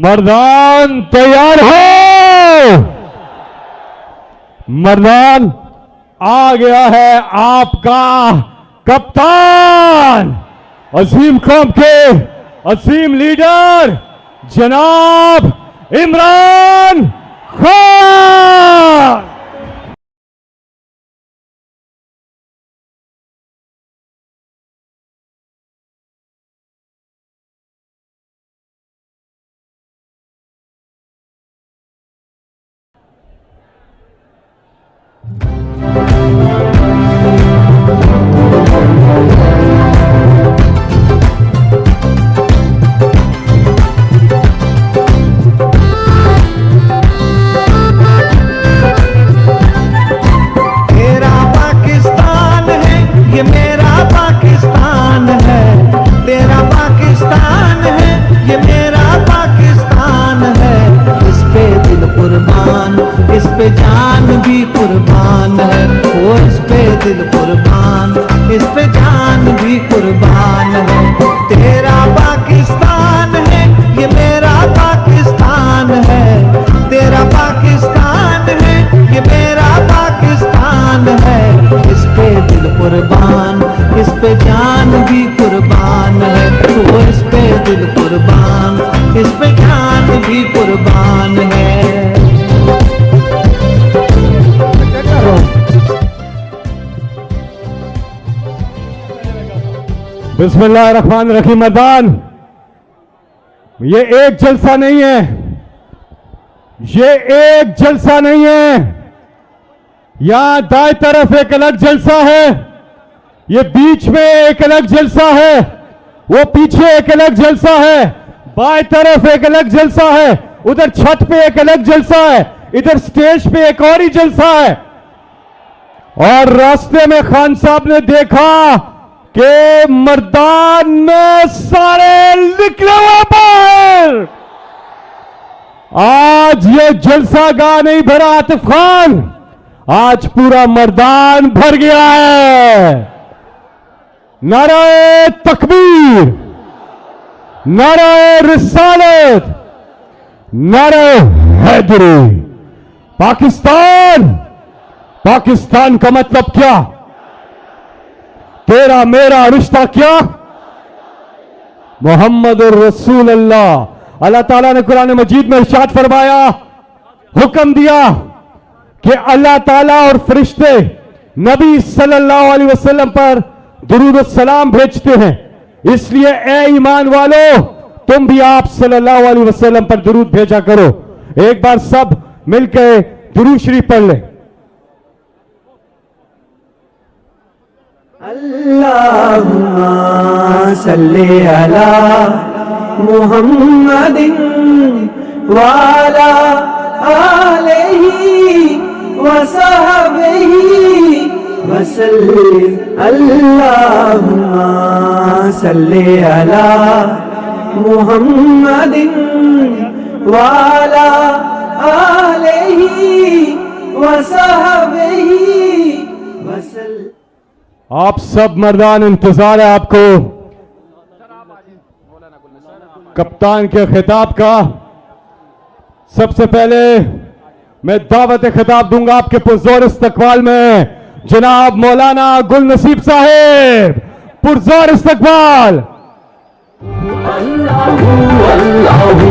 मर्दान तैयार हो? मर्दान आ गया है आपका कप्तान, अजीम कौम के अजीम लीडर जनाब इमरान खान। इस पे जान भी कुर्बान है, वो इस पे दिल कुर्बान, इस पे जान भी कुर्बान है। तेरा पाकिस्तान है, ये मेरा पाकिस्तान है। तेरा पाकिस्तान है, ये मेरा पाकिस्तान है। इस पे दिल कुर्बान, इस पे जान भी कुर्बान है। वो इस पे दिल कुर्बान, इस पे जान भी कुर्बान है। बिस्मिल्लाहिर्रहमानिर्रहीम। मर्दान, ये एक जलसा नहीं है, ये एक जलसा नहीं है। यहां दाएं तरफ एक अलग जलसा है, ये बीच में एक अलग जलसा है, वो पीछे एक अलग जलसा है, बाएं तरफ एक अलग जलसा है, उधर छत पे एक अलग जलसा है, इधर स्टेज पे एक और ही जलसा है। और रास्ते में खान साहब ने देखा कि मर्दान में सारे निकले हुए बाहर। आज ये जलसा गा नहीं भरा आतिफ खान, आज पूरा मर्दान भर गया है। नारे तकबीर, नारे रिसालत, नारे हैदरी। पाकिस्तान, पाकिस्तान का मतलब क्या? तेरा मेरा रिश्ता क्या? मोहम्मद रसूल अल्लाह। अल्लाह ताला ने कुरान मजीद में इरशाद फरमाया, हुक्म दिया कि अल्लाह ताला और फरिश्ते नबी सल्लल्लाहु अलैहि वसल्लम पर दुरूद और सलाम भेजते हैं। इसलिए ए ईमान वालों, तुम भी आप सल्लल्लाहु अलैहि वसल्लम पर दुरूद भेजा करो। एक बार सब मिलकर दुरूद शरीफ पढ़ लें। अल्लाहुम्मा सल्ली अला मुहम्मदिन वाला आलिही वसहबिही वसल्लिम। अल्लाहुम्मा सल्ली अला मुहम्मदिन वाला आलिही वसहबिही वसल्लिम। आप सब मर्दान, इंतजार है आपको कप्तान के खिताब का। सबसे पहले मैं दावत खिताब दूंगा आपके पुरजोर इस्तकबाल में जनाब मौलाना गुल नसीब साहेब। पुरजोर इस्तकबाल। अल्लाहू अल्लाहू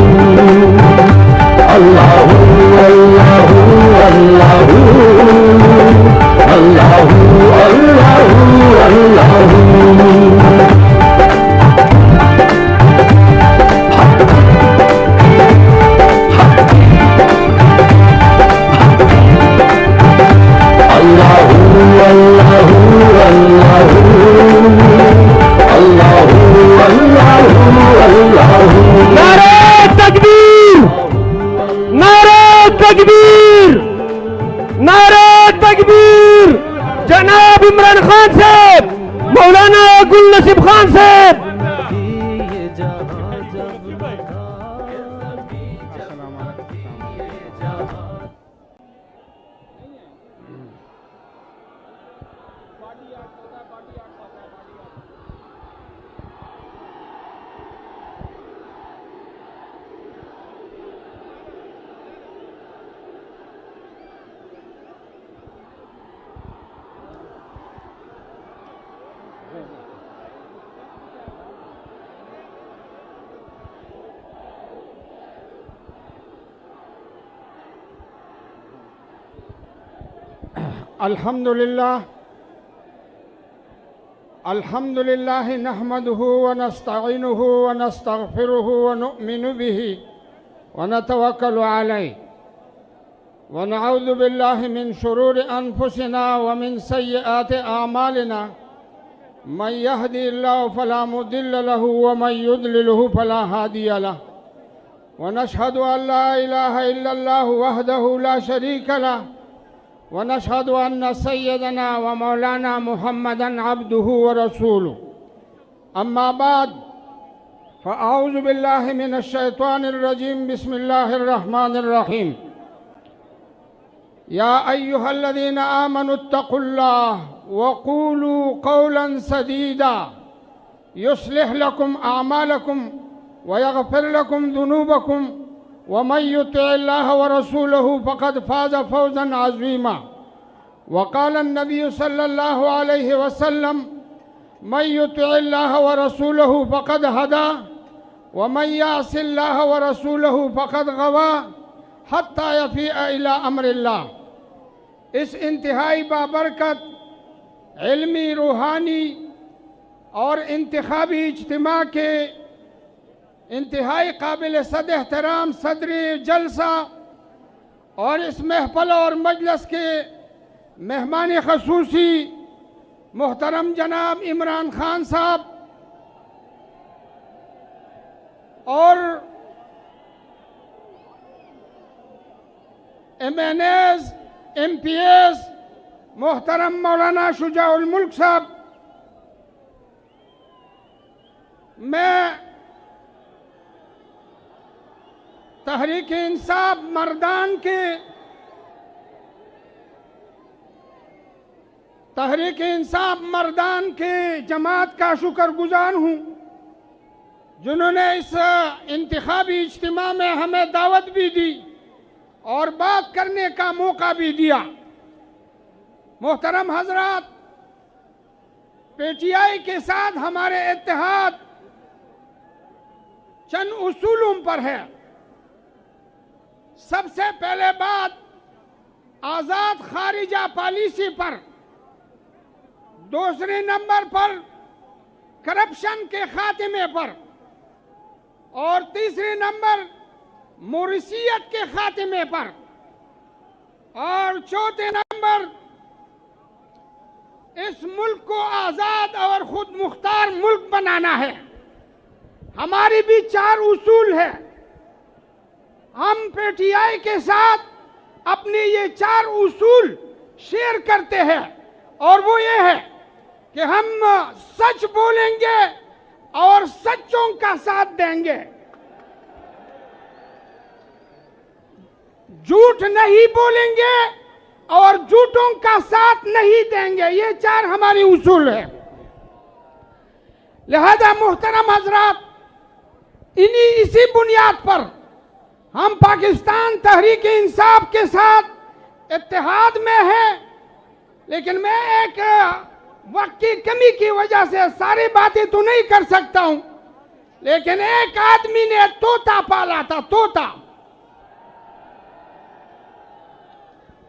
अल्लाहू अल्लाहू अल्लाहू अल्लाहू अल्लाहू जनाब इमरान खान साहब, मौलाना गुल नसीब खान साहब। अल्हम्दुलिल्लाह नहमदुहु व नस्तईनुहु व नस्तगफिरुहु व नुमिनु बिही व नतवक्कलु अलैहि व नऊज़ु बिल्लाहि मिन शुरूरि अनफुसिना व मिन सय्यिआति अमालिना मन यहदिहिल्लाहु फला मुदिल्ल लहु व मन युद्लिलहु फला हादिय लहु व नशहदु अन ला इलाहा इल्लल्लाहु वहदहु ला शरीका लहु व नशहदु अन्न सय्यदना व मौलाना मुहम्मदन अब्दुहु व रसूलुहु अम्मा बाद फ़अऊज़ु बिल्लाहि मिनश शैतानिर रजीम बिस्मिल्लाहिर रहमानिर रहीम या अय्युहल्लज़ीना आमनुत्तक़ुल्लाह व क़ूलू क़ौलन सदीदा युस्लिह लकुम अअमालकुम व यग़फिर लकुम ज़ुनूबकुम व मन युतिइल्लाह व रसूलहु फ़क़द फ़ाज़ फ़ौज़न अज़ीमा व क़ाल नबी सल्लल्लाहु अलैहि वसल्लम मन युतिइल्लाह व रसूलहु फ़क़द हदा व मन यासिल्लाह व रसूलहु फ़क़द गवा हत्ता यफ़ीअ इला अम्रिल्लाह। इस इंतहाई बाबरकत इल्मी, रूहानी और इंतखाबी इज्तिमा के इंतहाई काबिल सद एहतराम सदरी जलसा और इस महफल और मजलिस के मेहमान खसूसी मोहतरम जनाब इमरान खान साहब और MNAs, MPAs मोहतरम मौलाना शुजाउल मुल्क साहब, मैं तहरीक इंसाफ मर्दान के जमात का शुक्रगुजार हूँ जिन्होंने इस इंतखाबी इज्तिमा में हमें दावत भी दी और बात करने का मौका भी दिया। मोहतरम हजरात, PTI के साथ हमारे इत्तेहाद चंद उसूलों पर है। सबसे पहले बात आजाद खारिजा पॉलिसी पर, दूसरे नंबर पर करप्शन के खात्मे पर और तीसरे नंबर मोरिसियत के खात्मे पर और चौथे नंबर इस मुल्क को आजाद और खुद मुख्तार मुल्क बनाना है। हमारी भी 4 उसूल है। हम PTI के साथ अपने ये 4 उसूल शेयर करते हैं और वो ये है कि हम सच बोलेंगे और सच्चों का साथ देंगे, झूठ नहीं बोलेंगे और झूठों का साथ नहीं देंगे। ये 4 हमारी उसूल है। लिहाजा मोहतरम हजरात, इसी बुनियाद पर हम पाकिस्तान तहरीक इंसाफ के साथ इत्तेहाद में हैं, लेकिन मैं एक वक्त की कमी की वजह से सारी बातें तो नहीं कर सकता हूं, लेकिन एक आदमी ने तोता पाला था, तोता,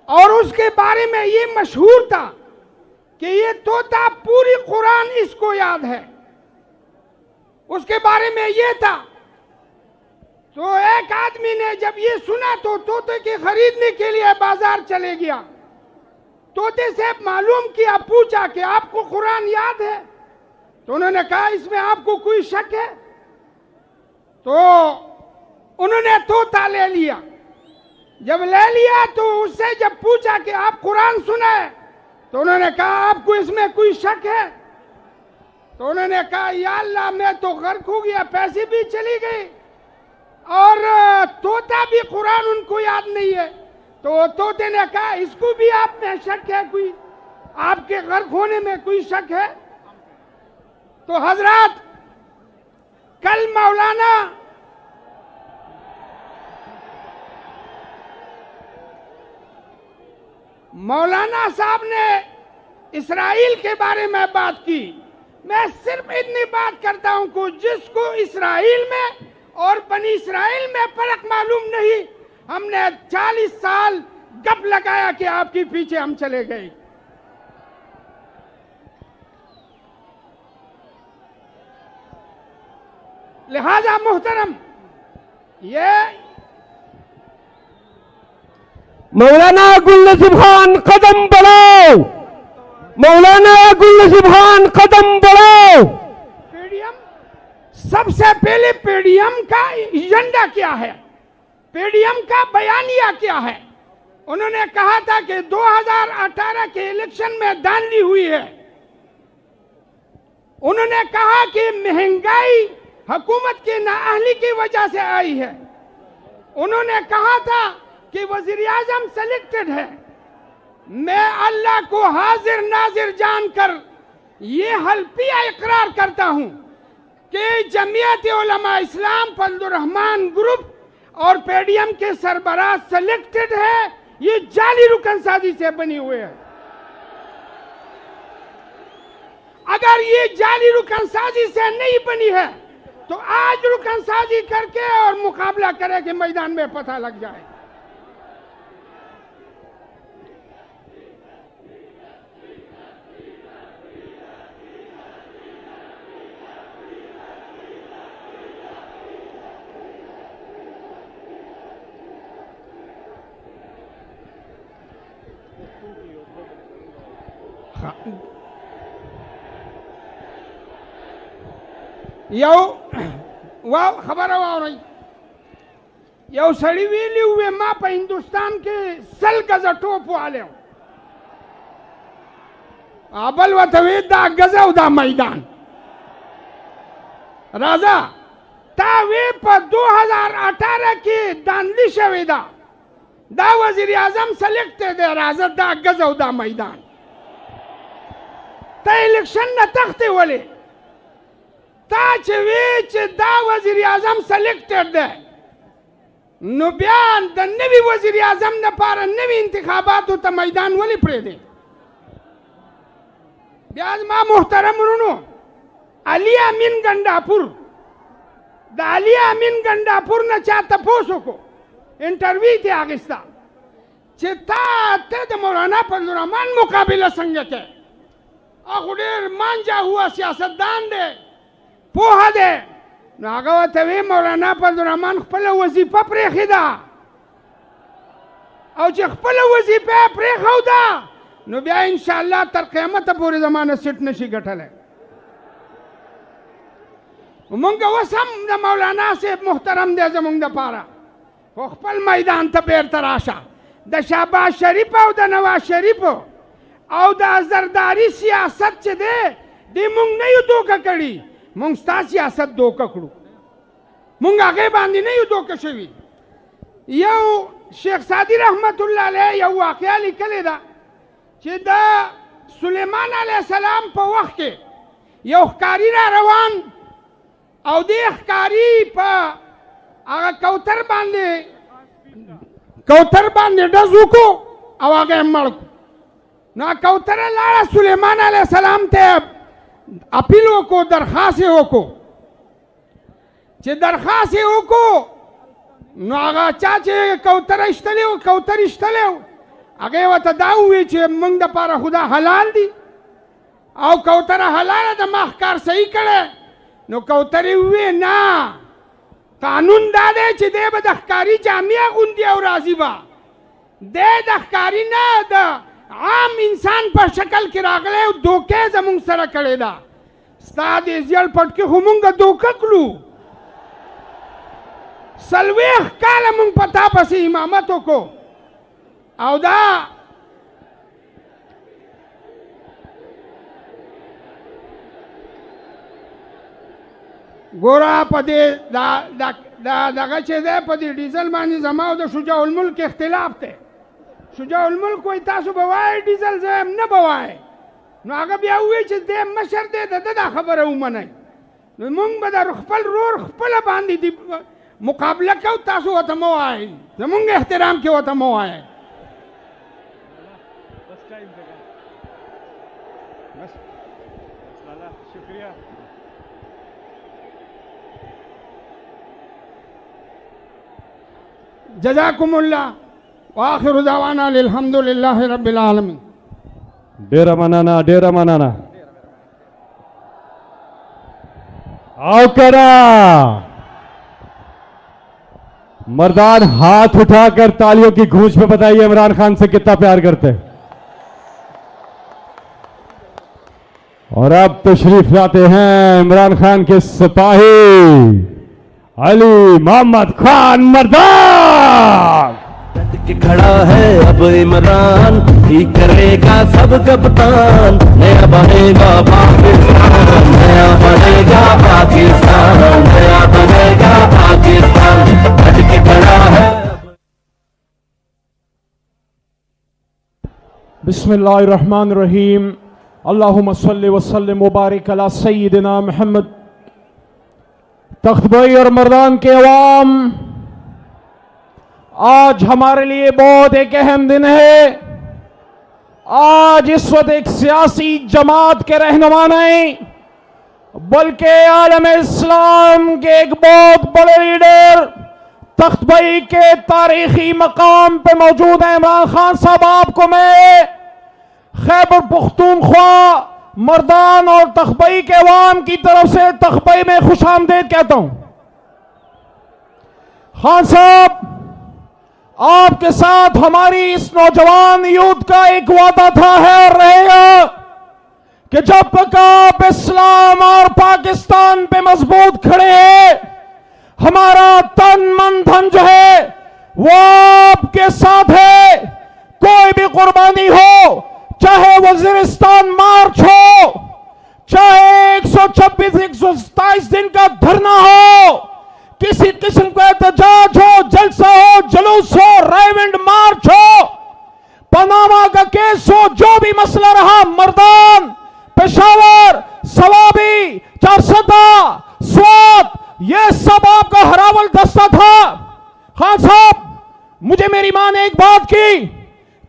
और उसके बारे में ये मशहूर था कि ये तोता पूरी कुरान इसको याद है। उसके बारे में ये था। तो एक आदमी ने जब ये सुना तो तोते के खरीदने के लिए बाजार चले गया। तोते से मालूम किया, पूछा कि आपको कुरान याद है? तो उन्होंने कहा इसमें आपको कोई शक है? तो उन्होंने तोता ले लिया। जब ले लिया तो उससे जब पूछा कि आप कुरान सुना है, तो उन्होंने कहा आपको इसमें कोई शक है? तो उन्होंने कहा या अल्लाह, मैं तो गर्क हो गया, पैसे भी चली गई और तोता भी कुरान उनको याद नहीं है। तो तोते ने कहा इसको भी आप में शक है, कोई आपके गर्क होने में कोई शक है? तो हजरात, कल मौलाना साहब ने इसराइल के बारे में बात की। मैं सिर्फ इतनी बात करता हूं कि जिसको इसराइल में और बनी इसराइल में फर्क मालूम नहीं, हमने 40 साल गप लगाया कि आपके पीछे हम चले गए। लिहाजा मुहतरम, ये मौलाना गुल नसीब खान कदम बढ़ाओ, मौलाना गुल नसीब खान कदम बढ़ाओ। पीडीएम, सबसे पहले पीडीएम का एजेंडा क्या है, पीडीएम का बयानिया क्या है? उन्होंने कहा था कि 2018 के इलेक्शन में धांधली हुई है। उन्होंने कहा कि महंगाई हुकूमत की नाअहली की वजह से आई है। उन्होंने कहा था कि वजीर आजम सेलेक्टेड है। मैं अल्लाह को हाजिर नाजिर जानकर ये हल्फिया इकरार करता हूं कि जमीयत उलमा इस्लाम फजलुर रहमान ग्रुप और पीडीएम के सरबराह सेलेक्टेड है। ये जाली रुकन साजी से बनी हुई है। अगर ये जाली रुकन साजी से नहीं बनी है तो आज रुकन साजी करके और मुकाबला करे कि मैदान में पता लग जाए। यौ वाह खबर आ रही यौ सड़ी वेली हुए माँ पर हिंदुस्तान के सल गज टोप वाले आबल वतवे दा गजा उदा मैदान राजा तावे पर 2018 की दांधली शवेदा दा वजीर आजम सेलेक्टेड है। राजा दा गजा उदा मैदान ता इलेक्शन न तख्ते वाले ताच वेच दा वजीर आजम सेलेक्टेड है। नो बयान द नवी वजीर आजम न पार नवी इंतखाबात तो मैदान वाली पड़े दे ब्याज मां मुहतरम रुनो अली अमीन गंडापुर द अली अमीन गंडापुर न चा तपोसो को इंटरव्यू थे आगिस्ता चिता ते मौलाना फजलुर रहमान मुकाबला संग के अखुडेर मांजा हुआ सियासतदान दे पोहा दे नागवत वे मौलाना फजलुर रहमान खपल वजीफा प्रेखिदा और जे खपल वजीफा प्रेखौदा नो बिया इंशाअल्लाह तर क़यामत पूरे ज़माने सिट नशी गठल है। उमंग वसम द मौलाना से मुहतरम दे जमुंग द पारा खपल मैदान त बेर तराशा द शहबाज शरीफ और द नवाज शरीफ और द जरदारी सियासत चे दे मुंग नहीं दो ककड़ी मुंग स्ता सियासत दो ककड़ू मुंग आगे बांधी नहीं दो कशवी यो शेख सादी रहमतुल्लाह अलैह यो वाकया लिखले दा कि द सुलेमान अलैहिस्सलाम पे वक्त के यो कारी रा रवान और दे कारी पे आगा कौतर बांधे डजू को अब आगे मड़ को ना कौतर लाड़ा सुलेमान अलैहिस्सलाम थे अपीलों को दरखास्तों को चे दरखास्तों को नागा चाचे कौतर इश्तले आगे वत दाऊ चे मंग द पारा खुदा हलाल दी और कौतर हलाल द महकार सही करे नो कौतरी हुए ना कानून दादे चे दे बदखकारी जामिया गुंदी और राजीबा दे दखकारी ना द आम इंसान पर शक्ल के रागले धोखे जमुंग सर कड़ेदा स्ताद इजल पट के हुमुंग धोखकलू सलवेख काल मुंग पता पसी इमामतों को औदा गोरा पदे दा दा दा दगा चे दे पदे डीजल मानी जमा द शुजाउल मुल्क के इख्तिलाफ थे शुजाउल मुल्क कोई तासु बवाए डीजल से न बवाए नो आगे बिया हुए चे दे मशर दे दा खबर है उमने नो मुंग बदा रुखपल रोर खपल बांधी थी मुकाबला क्यों तासु वतमो आए जमुंग एहतराम के वतमो आए शुक्रिया। जज़ाकुमुल्लाह व आखिरु दावाना अल्हम्दुलिल्लाहि रब्बिल आलमीन। डेरा मनाना आओ करा मर्दान हाथ उठाकर तालियों की गूंज पे बताइए इमरान खान से कितना प्यार करते हैं। और अब तशरीफ लाते हैं इमरान खान के सिपाही अली मोहम्मद खान मर्दान। के खड़ा है अब इमरान, ही करेगा सब कप्तान। नया बनेगा पाकिस्तान, नया बनेगा पाकिस्तान, नया बनेगा पाकिस्तान। डट के खड़ा है। बिस्मिल्लाहिर्रहमानिर्रहीम। अल्लाहुम्मा सल्लि व सल्लिम व बारिक अला सय्यिदिना मुहम्मद। तख्त भाई और मर्दान के अवाम, आज हमारे लिए बहुत एक अहम दिन है। आज इस वक्त एक सियासी जमात के रहनुमा नहीं बल्कि आलम इस्लाम के एक बहुत बड़े लीडर तख्त भाई के तारीखी मकाम पे मौजूद है इमरान खान साहब। आपको मैं खैबर पुख्तूनख्वा मर्दान और तख्त भाई के अवाम की तरफ से तख्त भाई में खुशामदीद कहता हूं। खान साहब, आपके साथ हमारी इस नौजवान यूथ का एक वादा था, है और रहेगा कि जब तक आप इस्लाम और पाकिस्तान पे मजबूत खड़े हैं, हमारा तन मन धन जो है वो आपके साथ है। कोई भी कुर्बानी हो, चाहे वजीरिस्तान मार्च हो, चाहे 126 127 दिन का धरना हो, किसी किस्म का एहतजाज हो, जलसा हो, जुलूस हो, रायविंड मार्च हो, पनामा का केस हो, जो भी मसला रहा, मर्दान, पेशावर, सवाबी, चारसदा, स्वात, ये सब आपका हरावल दस्ता था। खान साहब, मुझे मेरी मां ने एक बात की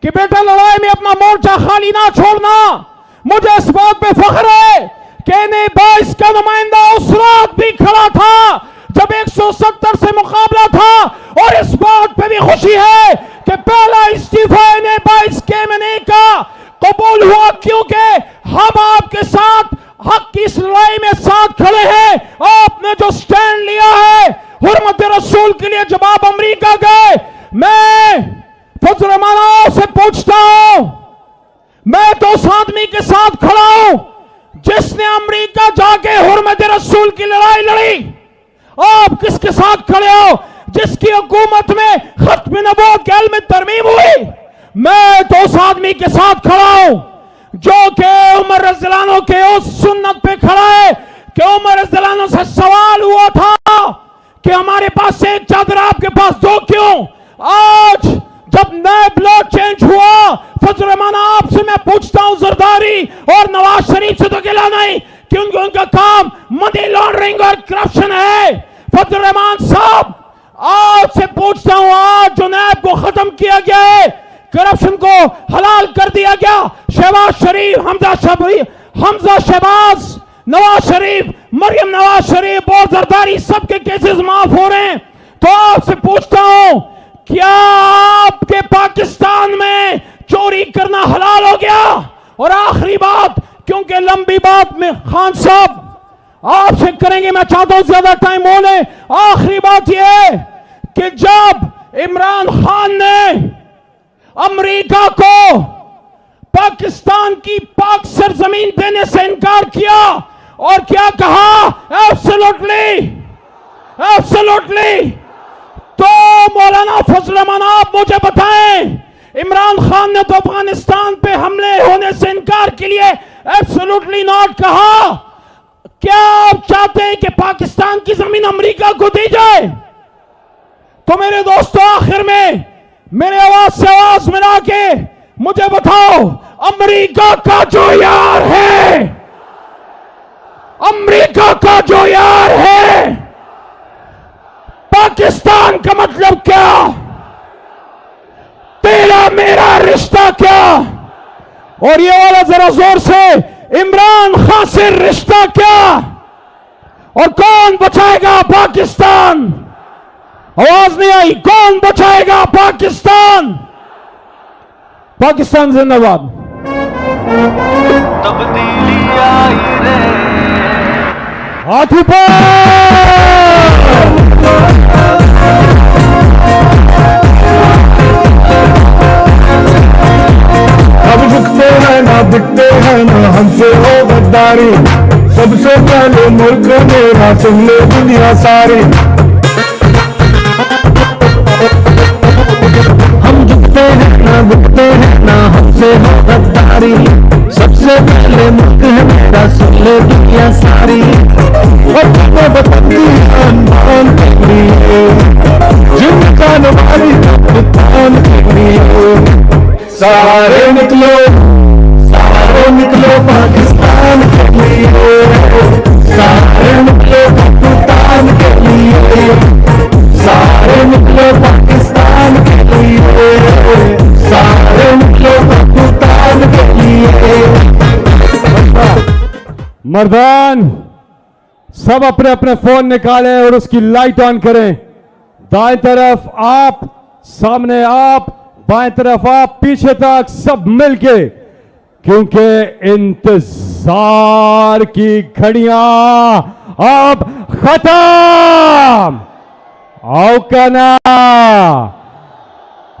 कि बेटा लड़ाई में अपना मोर्चा खाली ना छोड़ना। मुझे इस बात पे फख्र है कि N22 का नुमाइंदा उस रात भी खड़ा था जब 170 से मुकाबला था, और इस बात पे भी खुशी है कि पहला इस्तीफा N22 के महीने का कबूल हुआ, क्योंकि हम आपके साथ हक की इस लड़ाई में साथ खड़े हैं। आपने जो स्टैंड लिया है हुर्मत रसूल के लिए, जब आप अमेरिका गए, मैं फजल रहमान से पूछता हूं, मैं तो उस आदमी के साथ खड़ा हूं जिसने अमेरिका जाके हुर्मत रसूल की लड़ाई लड़ी। आप किसके साथ खड़े हो जिसकी हुकूमत में खत्म नबूवत के इल्म में तरमीम हुई? मैं तो उस आदमी के साथ खड़ा हूं जो कि उमर रज़ियल्लाहु अन्हु के उस सुन्नत पे खड़ा है कि उमर रज़ियल्लाहु अन्हु से सवाल हुआ था कि हमारे पास एक चादर, आपके पास दो क्यों? आज जब नया ब्लॉक चेंज हुआ, फजल रहमान आपसे मैं पूछता हूं, जरदारी और नवाज शरीफ से तो गिला नहीं, क्योंकि उनका काम मनी लॉन्ड्रिंग और करप्शन है। फजल रहमान साहब, आपसे पूछता हूं, आज जो नैब को खत्म किया गया है, करप्शन को हलाल कर दिया गया, शहबाज शरीफ, हमजा शहबाज, नवाज शरीफ, मरियम नवाज शरीफ और जरदारी, सबके केसेस माफ हो रहे हैं। तो आपसे पूछता हूं, क्या आपके पाकिस्तान में चोरी करना हलाल हो गया? और आखिरी बात, क्योंकि लंबी बात में खान साहब आपसे करेंगे, मैं चाहता हूं ज्यादा टाइम बोले। आखिरी बात यह कि जब इमरान खान ने अमेरिका को पाकिस्तान की पाक सरजमीन देने से इनकार किया और क्या कहा, एब्सोल्युटली, तो मौलाना फजल रहमान आप मुझे बताएं, इमरान खान ने तो अफगानिस्तान पे हमले होने से इनकार के लिए एब्सोल्युटली नॉट कहा। क्या आप चाहते हैं कि पाकिस्तान की जमीन अमेरिका को दी जाए? तो मेरे दोस्तों, आखिर में मेरे आवाज से आवाज मिला के मुझे बताओ, अमेरिका का जो यार है, अमेरिका का जो यार है, पाकिस्तान का मतलब क्या? तेरा मेरा रिश्ता क्या? और ये वाला जरा जोर से, इमरान खान से रिश्ता क्या? और कौन बचाएगा पाकिस्तान? आवाज नहीं आई, कौन बचाएगा पाकिस्तान? पाकिस्तान जिंदाबाद। तब्दीली आई रे, हाथ ऊपर। अब झुकते हैं ना बिकते हैं ना हमसे हो गद्दारी, सबसे पहले मुल्क मेरा सुन ले दुनिया सारी। हम झुकते हैं ना बिकते हैं ना हमसे हो गद्दारी, सबसे पहले मुल्क है मेरा सुन ले दुनिया सारी। और तुम्हें बताती अनमान के लिए जिनका नवारी कप्तान के लिए। सारे निकलो पाकिस्तान के लिए, सारे निकलो पाकिस्तान के लिए, सारे निकलो पाकिस्तान के लिए, सारे निकलो पाकिस्तान के लिए। मर्दान सब अपने अपने फोन निकालें और उसकी लाइट ऑन करें। दाएं तरफ आप, सामने आप, बाएं तरफ आप, पीछे तक सब मिलके, क्योंकि इंतजार की घड़ियां अब खत्म। औकना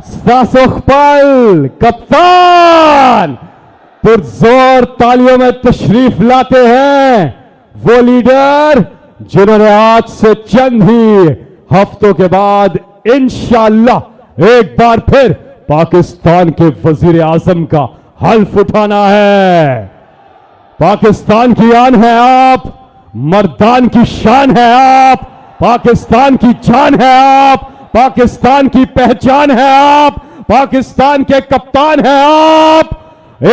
सासुखपल कप्तान पुरजोर तालियों में तशरीफ लाते हैं वो लीडर जिन्होंने आज से चंद ही हफ्तों के बाद इंशाअल्लाह एक बार फिर पाकिस्तान के वजीर आजम का हल्फ उठाना है। पाकिस्तान की आन है आप, मर्दान की शान है आप, पाकिस्तान की जान है आप, पाकिस्तान की पहचान है आप, पाकिस्तान के कप्तान है आप,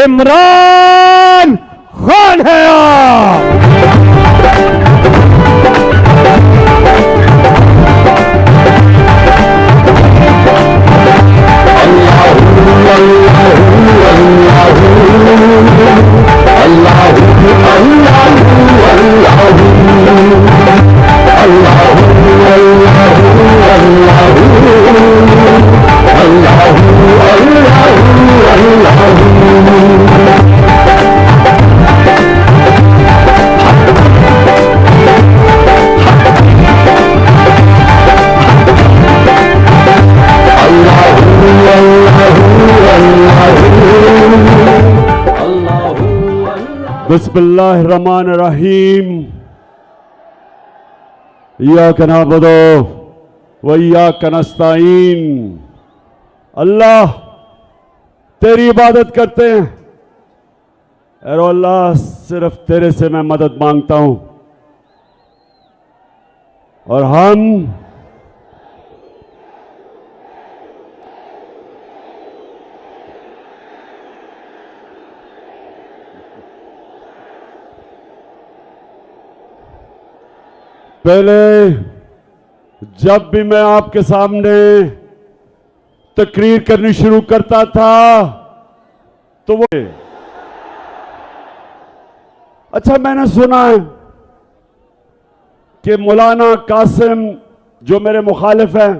इमरान खान है आप। बिस्मिल्लाहिर्रहमानिर्रहीम। इय्याका नअबुदु व इय्याका नस्तईन। अल्लाह तेरी इबादत करते हैं और अल्लाह सिर्फ तेरे से मैं मदद मांगता हूं। और हम पहले जब भी मैं आपके सामने तकरीर करनी शुरू करता था तो वो अच्छा मैंने सुना है कि मौलाना कासिम जो मेरे मुखालिफ हैं,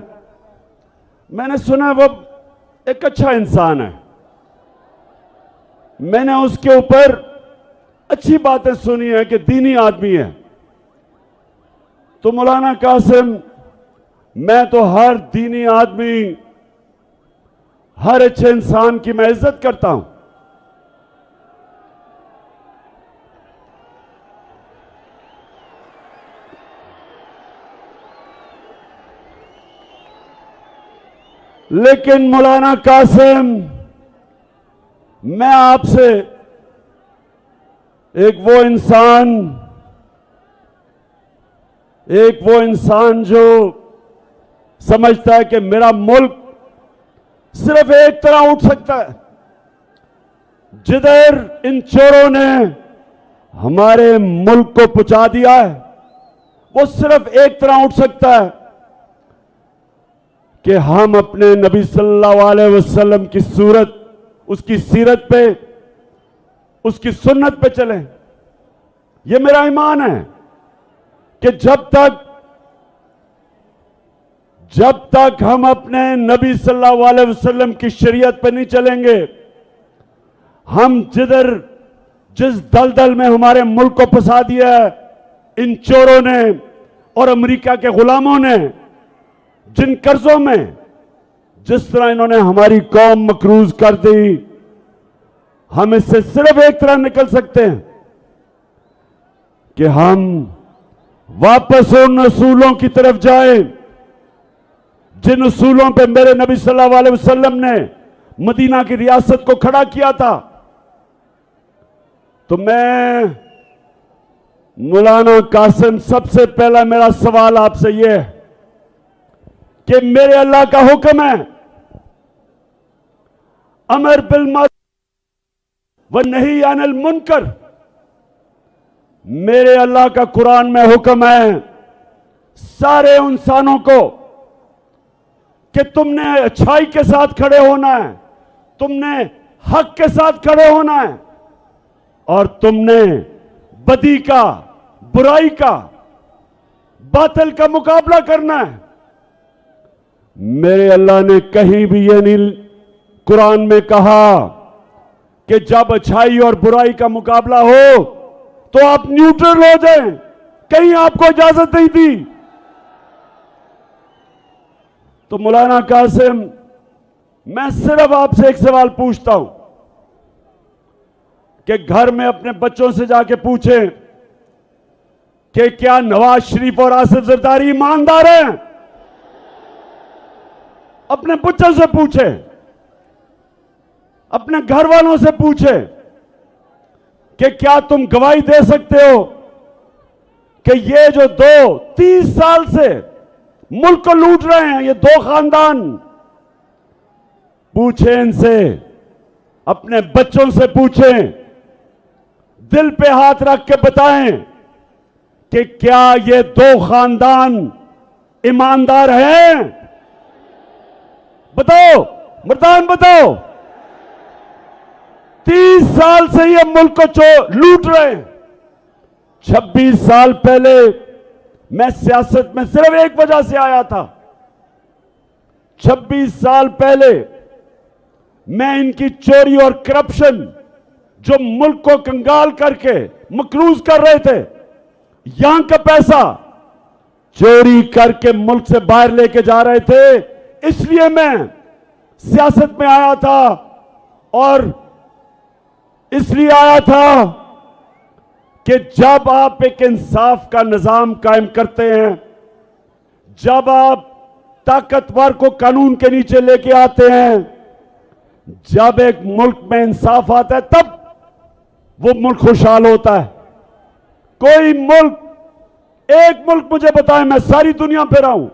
मैंने सुना वो एक अच्छा इंसान है। मैंने उसके ऊपर अच्छी बातें सुनी है कि दीनी आदमी है। तो मौलाना कासिम, मैं तो हर दीनी आदमी, हर अच्छे इंसान की मैं इज्जत करता हूं, लेकिन मौलाना कासिम, मैं आपसे एक वो इंसान जो समझता है कि मेरा मुल्क सिर्फ एक तरह उठ सकता है, जिधर इन चोरों ने हमारे मुल्क को पहुंचा दिया है, वो सिर्फ एक तरह उठ सकता है कि हम अपने नबी सल्लल्लाहु अलैहि वसल्लम की सूरत, उसकी सीरत पे, उसकी सुन्नत पे चलें। यह मेरा ईमान है कि जब तक हम अपने नबी सल्लल्लाहु अलैहि वसल्लम की शरीयत पे नहीं चलेंगे, हम जिस दलदल में हमारे मुल्क को फंसा दिया है, इन चोरों ने और अमेरिका के गुलामों ने जिन कर्जों में जिस तरह इन्होंने हमारी कौम मकरूज कर दी, हम इससे सिर्फ एक तरह निकल सकते हैं कि हम वापस उन असूलों की तरफ जाएं जिन असूलों पे मेरे नबी सल्लल्लाहु अलैहि वसल्लम ने मदीना की रियासत को खड़ा किया था। तो मैं मौलाना कासिम, सबसे पहला मेरा सवाल आपसे यह है कि मेरे अल्लाह का हुक्म है अमर बिल मारूफ व नही अनिल मुनकर। मेरे अल्लाह का कुरान में हुक्म है सारे इंसानों को कि तुमने अच्छाई के साथ खड़े होना है, तुमने हक के साथ खड़े होना है और तुमने बदी का, बुराई का, बातिल का मुकाबला करना है। मेरे अल्लाह ने कहीं भी ये नहीं कुरान में कहा कि जब अच्छाई और बुराई का मुकाबला हो तो आप न्यूट्रल हो जाएं, कहीं आपको इजाजत नहीं दी। तो मौलाना कासिम, मैं सिर्फ आपसे एक सवाल पूछता हूं कि घर में अपने बच्चों से जाके पूछें कि क्या नवाज शरीफ और आसिफ जरदारी ईमानदार हैं? अपने बच्चों से पूछें, अपने घर वालों से पूछें कि क्या तुम गवाही दे सकते हो कि ये जो 30 साल से मुल्क को लूट रहे हैं, ये दो खानदान, पूछें इनसे, अपने बच्चों से पूछें, दिल पे हाथ रख के बताएं कि क्या ये दो खानदान ईमानदार हैं? बताओ मर्दान, बताओ। 30 साल से ये मुल्क को लूट रहे हैं। 26 साल पहले मैं सियासत में सिर्फ एक वजह से आया था। 26 साल पहले मैं इनकी चोरी और करप्शन जो मुल्क को कंगाल करके मकरूज कर रहे थे, यहां का पैसा चोरी करके मुल्क से बाहर लेके जा रहे थे, इसलिए मैं सियासत में आया था। और इसलिए आया था कि जब आप एक इंसाफ का निजाम कायम करते हैं, जब आप ताकतवर को कानून के नीचे लेके आते हैं, जब एक मुल्क में इंसाफ आता है, तब वो मुल्क खुशहाल होता है। कोई मुल्क, एक मुल्क मुझे बताएं, मैं सारी दुनिया पे रहा हूं,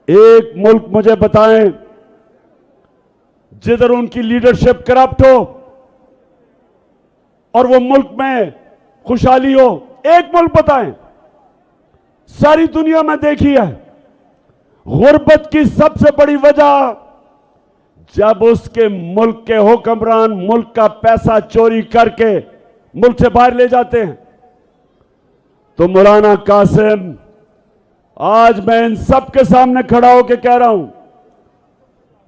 एक मुल्क मुझे बताएं जिधर उनकी लीडरशिप करप्ट हो और वो मुल्क में खुशहाली हो। एक मुल्क बताएं, सारी दुनिया में देखी है। गुर्बत की सबसे बड़ी वजह जब उसके मुल्क के हुक्मरान मुल्क का पैसा चोरी करके मुल्क से बाहर ले जाते हैं। तो मौलाना कासिम, आज मैं इन सबके सामने खड़ा होकर कह रहा हूं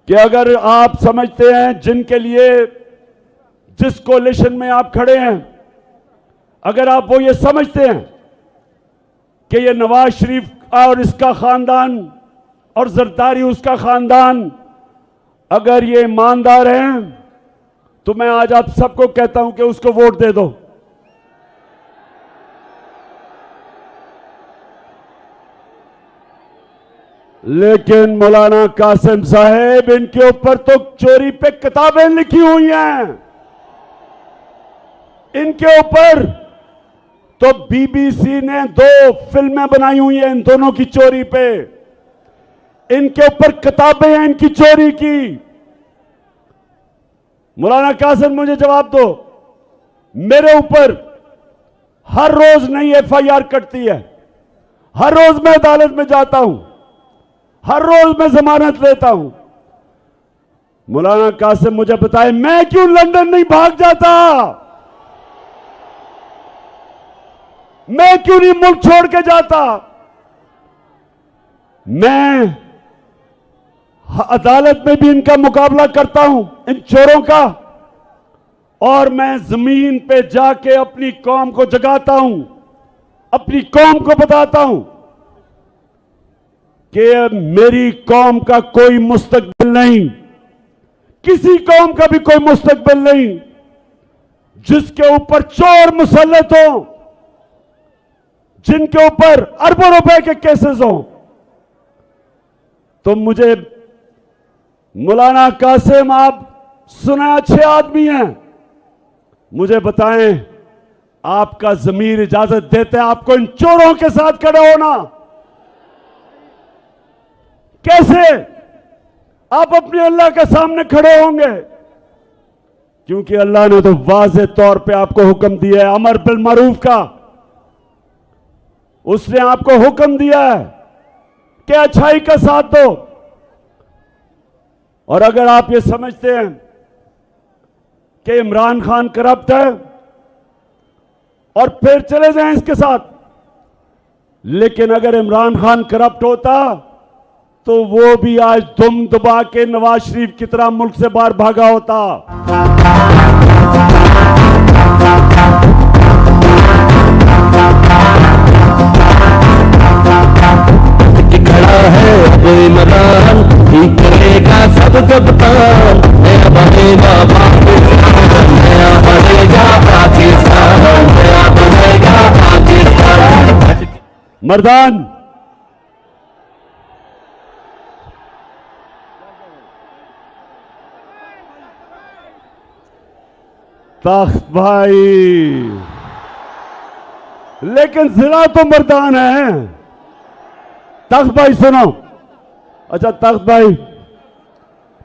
कि अगर आप समझते हैं जिनके लिए, जिस कोलिशन में आप खड़े हैं, अगर आप वो ये समझते हैं कि ये नवाज शरीफ और इसका खानदान और जरदारी उसका खानदान अगर ये ईमानदार हैं, तो मैं आज आप सबको कहता हूं कि उसको वोट दे दो। लेकिन मौलाना कासिम साहेब, इनके ऊपर तो चोरी पे किताबें लिखी हुई हैं। इनके ऊपर तो बीबीसी ने 2 फिल्में बनाई हुई हैं इन दोनों की चोरी पे। इनके ऊपर किताबें हैं इनकी चोरी की। मौलाना कासिम, मुझे जवाब दो, मेरे ऊपर हर रोज नई एफआईआर कटती है, हर रोज मैं अदालत में जाता हूं, हर रोज मैं जमानत लेता हूं। मौलाना कासिम, मुझे बताएं, मैं क्यों लंदन नहीं भाग जाता? मैं क्यों नहीं मुल्क छोड़ के जाता? मैं अदालत में भी इनका मुकाबला करता हूं, इन चोरों का, और मैं जमीन पे जाके अपनी कौम को जगाता हूं। अपनी कौम को बताता हूं कि मेरी कौम का कोई मुस्तकबिल नहीं, किसी कौम का भी कोई मुस्तकबिल नहीं जिसके ऊपर चोर मुसल्लत हो, जिनके ऊपर अरबों रुपए के केसेस हो। तो मुझे मौलाना कासिम, आप सुना अच्छे आदमी हैं, मुझे बताएं आपका ज़मीर इजाजत देते हैं आपको इन चोरों के साथ खड़े होना? कैसे आप अपने अल्लाह के सामने खड़े होंगे? क्योंकि अल्लाह ने तो वाज़ेह तौर पे आपको हुक्म दिया है अमर बिल मारूफ का। उसने आपको हुक्म दिया है कि अच्छाई का साथ दो। और अगर आप ये समझते हैं कि इमरान खान करप्ट है और फिर चले जाएं इसके साथ, लेकिन अगर इमरान खान करप्ट होता तो वो भी आज दुम दबा के नवाज शरीफ की तरह मुल्क से बाहर भागा होता। खड़ा है अब इमरान, ही करेगा सब कप्तान, नया बनेगा पाकिस्तान, नया बनेगा पाकिस्तान, नया बनेगा पाकिस्तान। मर्दान, तख्त भाई, लेकिन जिला तो मर्दान है। तख्त भाई सुनो, अच्छा तख्त भाई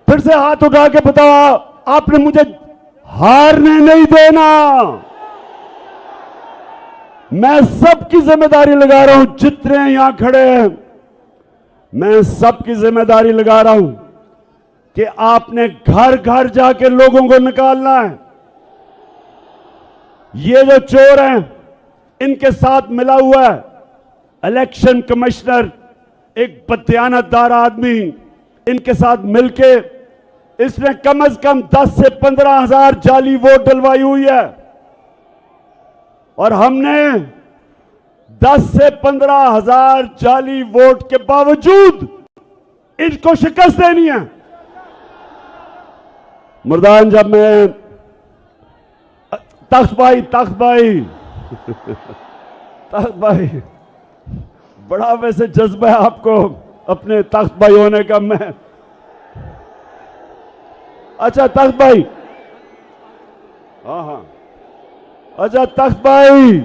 फिर से हाथ उठा के बताओ, आपने मुझे हारने नहीं देना। मैं सबकी जिम्मेदारी लगा रहा हूं, जितने यहां खड़े हैं मैं सबकी जिम्मेदारी लगा रहा हूं कि आपने घर घर जाके लोगों को निकालना है। ये जो चोर हैं इनके साथ मिला हुआ है इलेक्शन कमिश्नर, एक बदयानतदार आदमी, इनके साथ मिलके इसने कम से कम 10 से 15 हजार जाली वोट डलवाई हुई है। और हमने 10 से 15 हजार जाली वोट के बावजूद इनको शिकस्त देनी है। मर्दान, जब मैं तख्त भाई तख्त भाई बड़ा वैसे जज्बा है आपको अपने तख्त भाई होने का। मैं अच्छा तख्त भाई, हाँ, अच्छा तख्त भाई,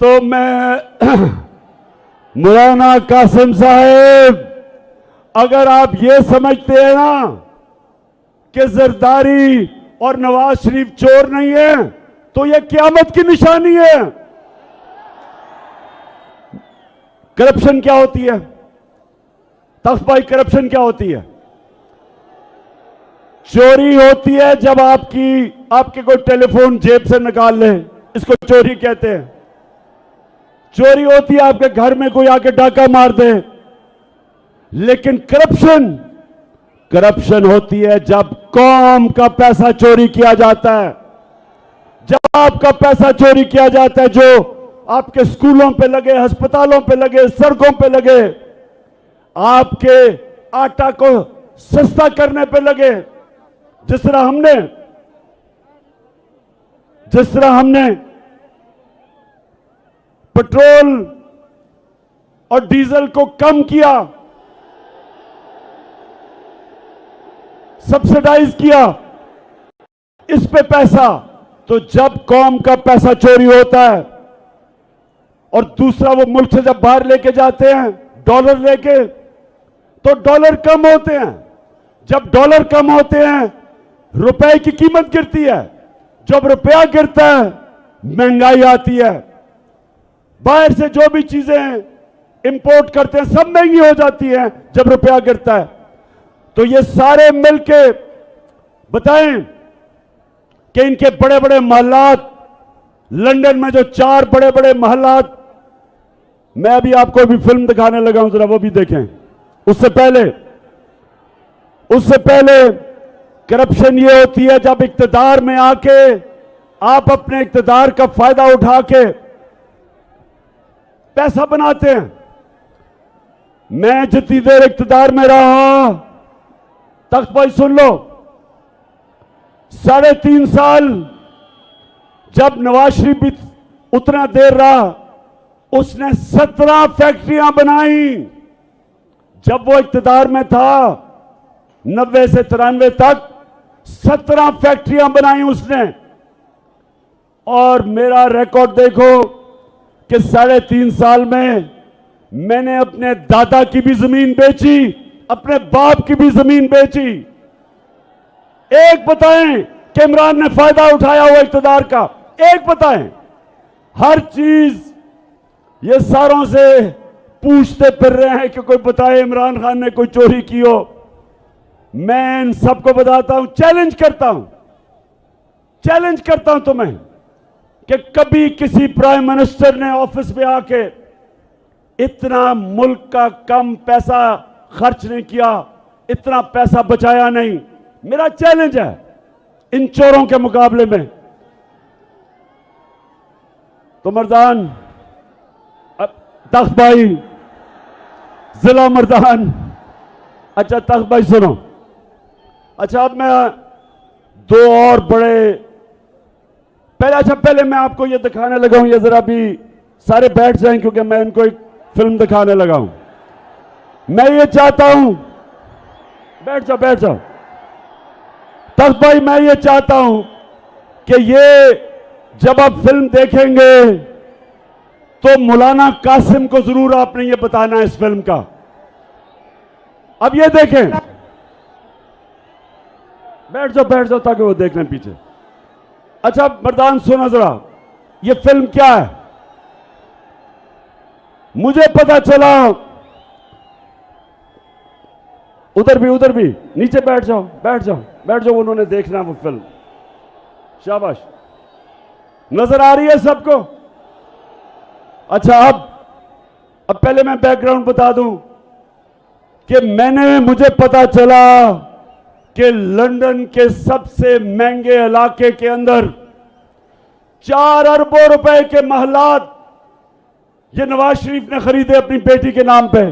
तो मैं मौलाना कासिम साहब, अगर आप ये समझते हैं ना कि जरदारी और नवाज शरीफ चोर नहीं है तो ये क़यामत की निशानी है। करप्शन क्या होती है तख्त भाई? करप्शन क्या होती है? चोरी होती है जब आपके कोई टेलीफोन जेब से निकाल ले, इसको चोरी कहते हैं। चोरी होती है आपके घर में कोई आके डाका मार दे। लेकिन करप्शन होती है जब कौम का पैसा चोरी किया जाता है, जब आपका पैसा चोरी किया जाता है, जो आपके स्कूलों पे लगे, अस्पतालों पे लगे, सड़कों पे लगे, आपके आटा को सस्ता करने पे लगे। जिस तरह हमने पेट्रोल और डीजल को कम किया, सब्सिडाइज किया, इस पे पैसा। तो जब कौम का पैसा चोरी होता है और दूसरा वो मुल्क से जब बाहर लेके जाते हैं डॉलर लेके, तो डॉलर कम होते हैं। जब डॉलर कम होते हैं रुपए की कीमत गिरती है। जब रुपया गिरता है महंगाई आती है, बाहर से जो भी चीजें इंपोर्ट करते हैं सब महंगी हो जाती हैं जब रुपया गिरता है। तो ये सारे मिलके बताएं कि इनके बड़े बड़े महलात, लंदन में जो 4 बड़े बड़े महलात, मैं अभी आपको भी फिल्म दिखाने लगा हूं, जरा वो भी देखें। उससे पहले करप्शन ये होती है जब इक्तदार में आके आप अपने इक्तदार का फायदा उठा के पैसा बनाते हैं। मैं जितनी देर इक्तदार में रहा, तख्त भाई सुन लो, 3.5 साल जब नवाज शरीफ भी उतना देर रहा, उसने 17 फैक्ट्रियां बनाई। जब वो इक्तदार में था 90 से 93 तक 17 फैक्ट्रियां बनाई उसने। और मेरा रिकॉर्ड देखो कि 3.5 साल में मैंने अपने दादा की भी जमीन बेची, अपने बाप की भी जमीन बेची। एक बताएं कि इमरान ने फायदा उठाया हुआ इक्तदार का, एक बताएं। हर चीज ये सारों से पूछते फिर रहे हैं कि कोई बताए इमरान खान ने कोई चोरी की हो। मैं इन सबको बताता हूं, चैलेंज करता हूं तुम्हें कि कभी किसी प्राइम मिनिस्टर ने ऑफिस में आके इतना मुल्क का कम पैसा खर्च नहीं किया, इतना पैसा बचाया नहीं। मेरा चैलेंज है इन चोरों के मुकाबले में। तो मर्दान, तख्त भाई, जिला मर्दान, अच्छा तख्त भाई सुनो, अच्छा अब मैं 2 और बड़े पहले मैं आपको ये दिखाने लगा हूं, ये जरा भी सारे बैठ जाएं क्योंकि मैं इनको एक फिल्म दिखाने लगा हूं। मैं ये चाहता हूं, बैठ जाओ तख्त भाई, मैं ये चाहता हूं कि ये जब आप फिल्म देखेंगे तो मौलाना कासिम को जरूर आपने ये बताना है इस फिल्म का। अब ये देखें, बैठ जाओ ताकि वो देख लें पीछे। अच्छा मर्दान सुना जरा, ये फिल्म क्या है। मुझे पता चला, उधर भी नीचे बैठ जाओ, उन्होंने देखना वो फिल्म। शाबाश, नजर आ रही है सबको। अच्छा अब पहले मैं बैकग्राउंड बता दूं कि मुझे पता चला कि लंदन के सबसे महंगे इलाके के अंदर 4 अरबों रुपए के महलात ये नवाज शरीफ ने खरीदे अपनी बेटी के नाम पे।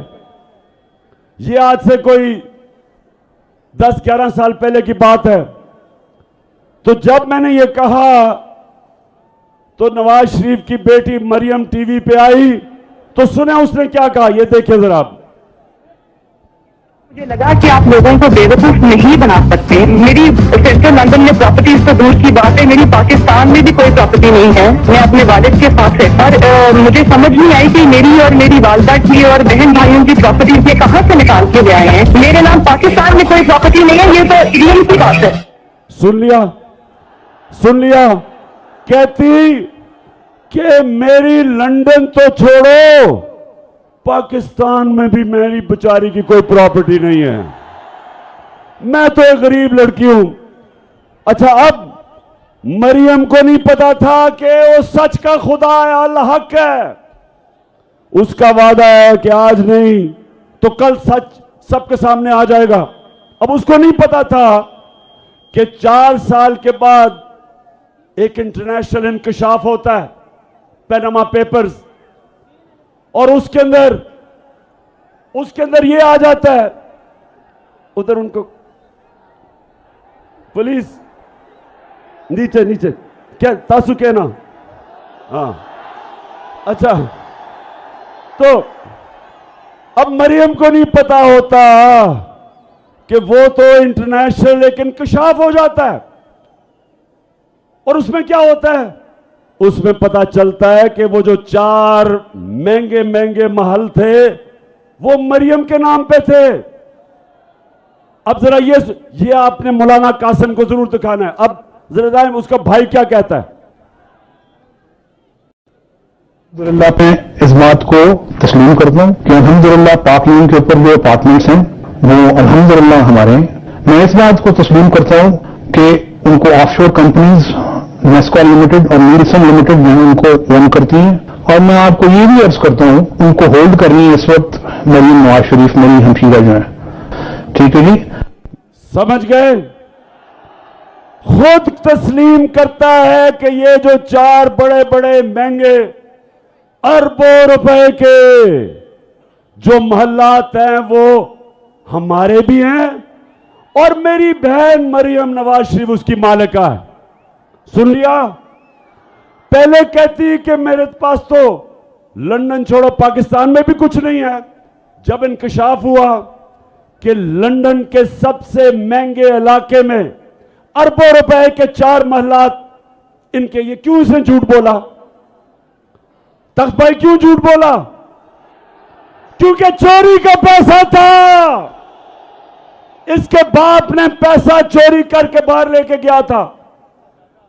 ये आज से कोई 10-11 साल पहले की बात है। तो जब मैंने ये कहा तो नवाज शरीफ की बेटी मरियम टीवी पे आई, तो सुने उसने क्या कहा, ये देखिए जरा आप। मुझे लगा कि आप लोगों को बेवकूफ नहीं बना सकते। मेरी सेंट्रल लंदन में प्रॉपर्टीज तो दूर की बात है, मेरी पाकिस्तान में भी कोई प्रॉपर्टी नहीं है। मैं अपने वालिद के साथ है और मुझे समझ नहीं आई कि मेरी और मेरी वालदा की और बहन भाइयों की प्रॉपर्टीज ये कहाँ से निकाल के ले आए हैं। मेरे नाम पाकिस्तान में कोई प्रॉपर्टी नहीं है, ये तो इडियम की बात है। सुन लिया, कहती कि मेरी लंदन तो छोड़ो, पाकिस्तान में भी मेरी बेचारी की कोई प्रॉपर्टी नहीं है, मैं तो एक गरीब लड़की हूं। अच्छा अब मरियम को नहीं पता था कि वो सच का खुदा है, अल्लाह हक है, उसका वादा है कि आज नहीं तो कल सच सबके सामने आ जाएगा। अब उसको नहीं पता था कि 4 साल के बाद एक इंटरनेशनल इंकशाफ होता है, पैनामा पेपर्स, और उसके अंदर ये आ जाता है। उधर उनको पुलिस नीचे क्या तासु कहना, हाँ अच्छा। तो अब मरियम को नहीं पता होता कि वो तो इंटरनेशनल एक इंकशाफ हो जाता है, और उसमें क्या होता है, उसमें पता चलता है कि वो जो 4 महंगे महल थे वो मरियम के नाम पे थे। अब जरा ये आपने मौलाना कासिम को जरूर दिखाना है। अब जरा जाए उसका भाई क्या कहता है। अल्हम्दुलिल्लाह पे इस बात को तस्लीम करता हूँ कि अल्हम्दुलिल्लाह पाक यून के ऊपर जो अपार्टमेंट्स हैं वो अल्हम्दुलिल्लाह हमारे हैं। मैं इस बात को तस्लीम करता हूँ कि उनको ऑफशोर कंपनीज नेस्को लिमिटेड और नीलसन लिमिटेड जो है उनको रन करती हैं। और मैं आपको ये भी अर्ज करता हूँ उनको होल्ड करनी है इस वक्त मरीम नवाज शरीफ मेरी हमशीरा जो है। ठीक है जी, समझ गए। खुद तस्लीम करता है कि ये जो 4 बड़े बड़े महंगे अरबों रुपए के जो महल्लात हैं वो हमारे भी हैं और मेरी बहन मरियम नवाज शरीफ उसकी मालिका है। सुन लिया। पहले कहती कि मेरे पास तो लंदन छोड़ो पाकिस्तान में भी कुछ नहीं है। जब इंकशाफ हुआ कि लंदन के सबसे महंगे इलाके में अरबों रुपए के 4 महलात इनके, ये क्यों इसने झूठ बोला? तख्त भाई क्यों झूठ बोला? क्योंकि चोरी का पैसा था। इसके बाप ने पैसा चोरी करके बाहर लेके गया था।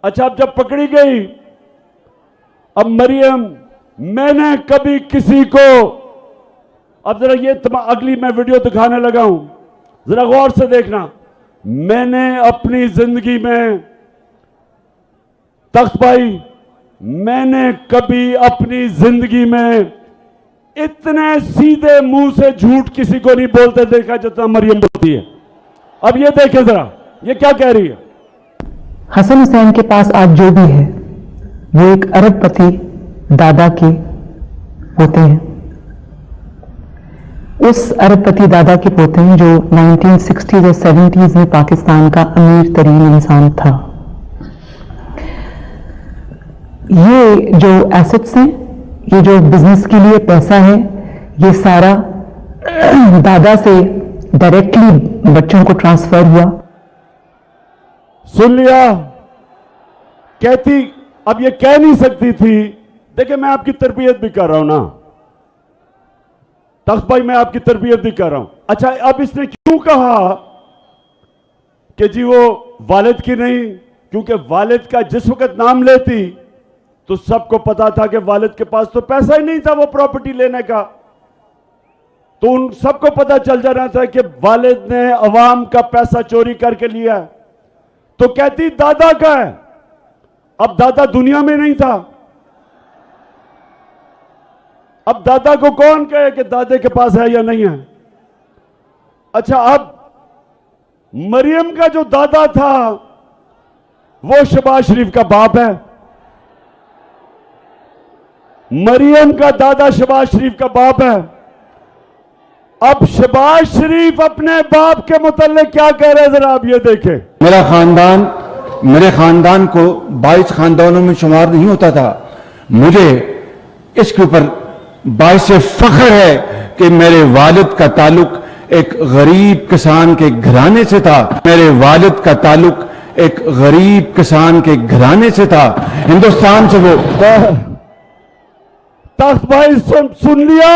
अच्छा, अब जब पकड़ी गई, अब मरियम, मैंने कभी किसी को, अब जरा ये अगली मैं वीडियो दिखाने लगा हूं, जरा गौर से देखना। मैंने अपनी जिंदगी में, तख्त भाई, मैंने कभी अपनी जिंदगी में इतने सीधे मुंह से झूठ किसी को नहीं बोलते देखा जितना मरियम बोलती है। अब ये देखें जरा, ये क्या कह रही है। हसन हुसैन के पास आज जो भी है वो एक अरबपति दादा के पोते हैं। उस अरबपति दादा के पोते हैं जो 1960s और 70s में पाकिस्तान का अमीर तरीन इंसान था। ये जो एसेट्स हैं, ये जो बिजनेस के लिए पैसा है, ये सारा दादा से डायरेक्टली बच्चों को ट्रांसफर हुआ। सुन लिया। कहती, अब ये कह नहीं सकती थी। देखिए, मैं आपकी तरबियत भी कर रहा हूं ना तख्त भाई, मैं आपकी तरबियत भी कर रहा हूं। अच्छा, अब इसने क्यों कहा कि जी वो वालिद की नहीं? क्योंकि वालिद का जिस वक्त नाम लेती तो सबको पता था कि वालिद के पास तो पैसा ही नहीं था वो प्रॉपर्टी लेने का। तो उन सबको पता चल जाना था कि वालिद ने अवाम का पैसा चोरी करके लिया। तो कहती दादा का है। अब दादा दुनिया में नहीं था। अब दादा को कौन कहे कि दादे के पास है या नहीं है? अच्छा, अब मरियम का जो दादा था वो शहबाज शरीफ का बाप है। मरियम का दादा शहबाज शरीफ का बाप है। अब शहबाज शरीफ अपने बाप के मुताल्लिक क्या कह रहे हैं, जरा आप ये देखें। मेरे खानदान को 22 खानदानों में शुमार नहीं होता था। मुझे इसके ऊपर बाइस फख्र है कि मेरे वालिद का ताल्लुक एक गरीब किसान के घराने से था। मेरे वालिद का ताल्लुक एक गरीब किसान के घराने से था। हिंदुस्तान से वो तख्त भाई सुन लिया।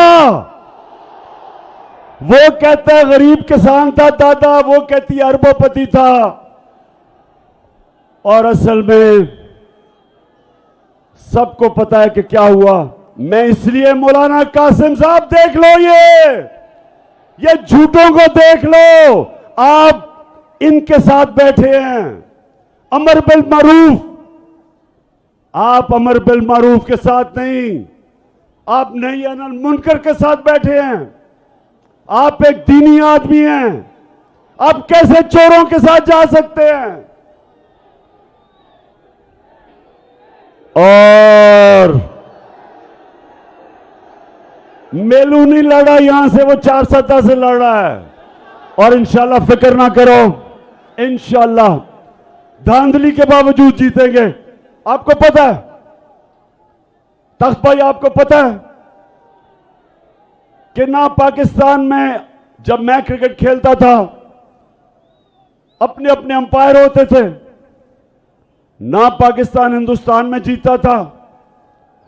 वो कहता है गरीब किसान था दादा, वो कहती अरबोपति था। और असल में सबको पता है कि क्या हुआ। मैं इसलिए, मौलाना कासिम साहब देख लो, ये झूठों को देख लो। आप इनके साथ बैठे हैं, अमर बिल मारूफ। आप अमर बिल मारूफ के साथ नहीं, आप नहीं अनिल मुनकर के साथ बैठे हैं। आप एक दीनी आदमी हैं। आप कैसे चोरों के साथ जा सकते हैं? और मेलू नहीं लड़ा यहां से, वो 4 सत्ता से लड़ रहा है। और इंशाल्लाह फिक्र ना करो, इंशाल्लाह धांधली के बावजूद जीतेंगे। आपको पता है तख्त भाई, आपको पता है कि ना पाकिस्तान में जब मैं क्रिकेट खेलता था अपने अपने अंपायर होते थे। ना पाकिस्तान हिंदुस्तान में जीता था,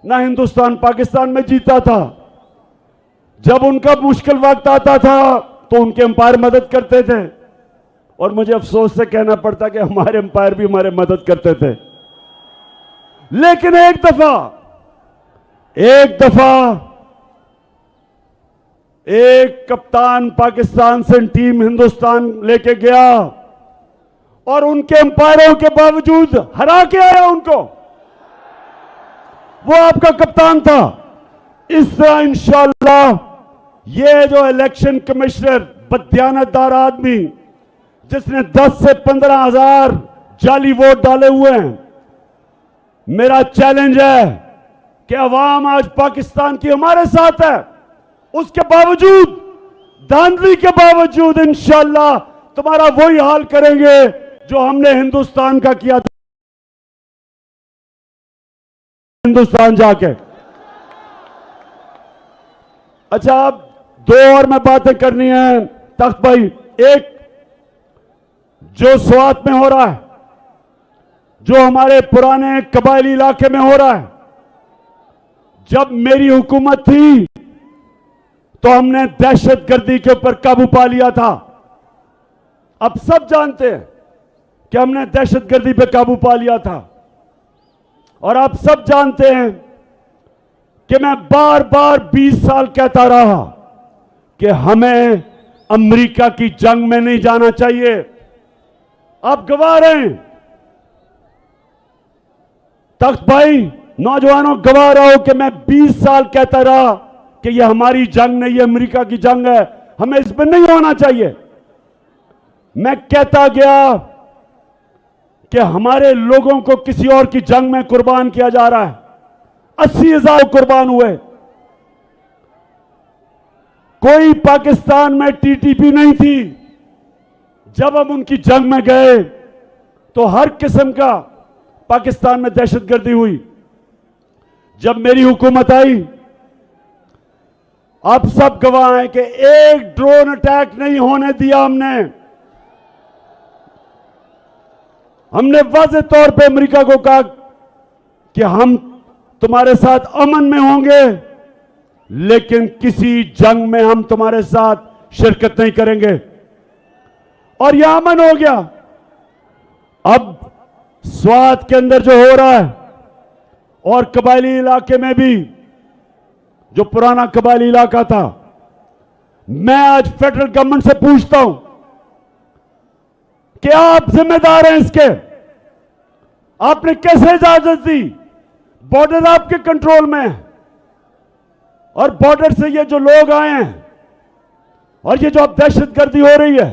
ना हिंदुस्तान पाकिस्तान में जीता था। जब उनका मुश्किल वक्त आता था तो उनके अंपायर मदद करते थे। और मुझे अफसोस से कहना पड़ता कि हमारे अंपायर भी हमारे मदद करते थे। लेकिन एक दफा एक कप्तान पाकिस्तान से टीम हिंदुस्तान लेके गया और उनके अंपायरों के बावजूद हरा के आया उनको। वो आपका कप्तान था। इस तरह इंशाअल्लाह ये जो इलेक्शन कमिश्नर बददियानतदार आदमी जिसने 10 से 15 हजार जाली वोट डाले हुए हैं, मेरा चैलेंज है कि अवाम आज पाकिस्तान की हमारे साथ है। उसके बावजूद, धांधली के बावजूद इंशाअल्लाह तुम्हारा वही हाल करेंगे जो हमने हिंदुस्तान का किया था। हिंदुस्तान जाके अच्छा, अब 2 और में बातें करनी है तख्त भाई। एक, जो स्वात में हो रहा है, जो हमारे पुराने कबायली इलाके में हो रहा है, जब मेरी हुकूमत थी तो हमने दहशतगर्दी के ऊपर काबू पा लिया था। अब सब जानते हैं कि हमने दहशतगर्दी पे काबू पा लिया था। और आप सब जानते हैं कि मैं बार बार 20 साल कहता रहा कि हमें अमेरिका की जंग में नहीं जाना चाहिए। आप गवाह रहे हैं, तख्त भाई, नौजवानों गवाह रहो कि मैं 20 साल कहता रहा कि यह हमारी जंग नहीं, ये अमेरिका की जंग है, हमें इसमें नहीं होना चाहिए। मैं कहता गया कि हमारे लोगों को किसी और की जंग में कुर्बान किया जा रहा है। 80,000 कुर्बान हुए। कोई पाकिस्तान में टीटीपी नहीं थी। जब हम उनकी जंग में गए तो हर किस्म का पाकिस्तान में दहशतगर्दी हुई। जब मेरी हुकूमत आई, आप सब गवाह हैं कि एक ड्रोन अटैक नहीं होने दिया हमने वाज़ेह तौर पे अमेरिका को कहा कि हम तुम्हारे साथ अमन में होंगे, लेकिन किसी जंग में हम तुम्हारे साथ शिरकत नहीं करेंगे। और यह अमन हो गया। अब स्वात के अंदर जो हो रहा है और कबायली इलाके में भी, जो पुराना कबायली इलाका था, मैं आज फेडरल गवर्नमेंट से पूछता हूं कि आप जिम्मेदार हैं इसके। आपने कैसे इजाजत दी? बॉर्डर आपके कंट्रोल में है और बॉर्डर से ये जो लोग आए हैं और ये जो अब दहशतगर्दी हो रही है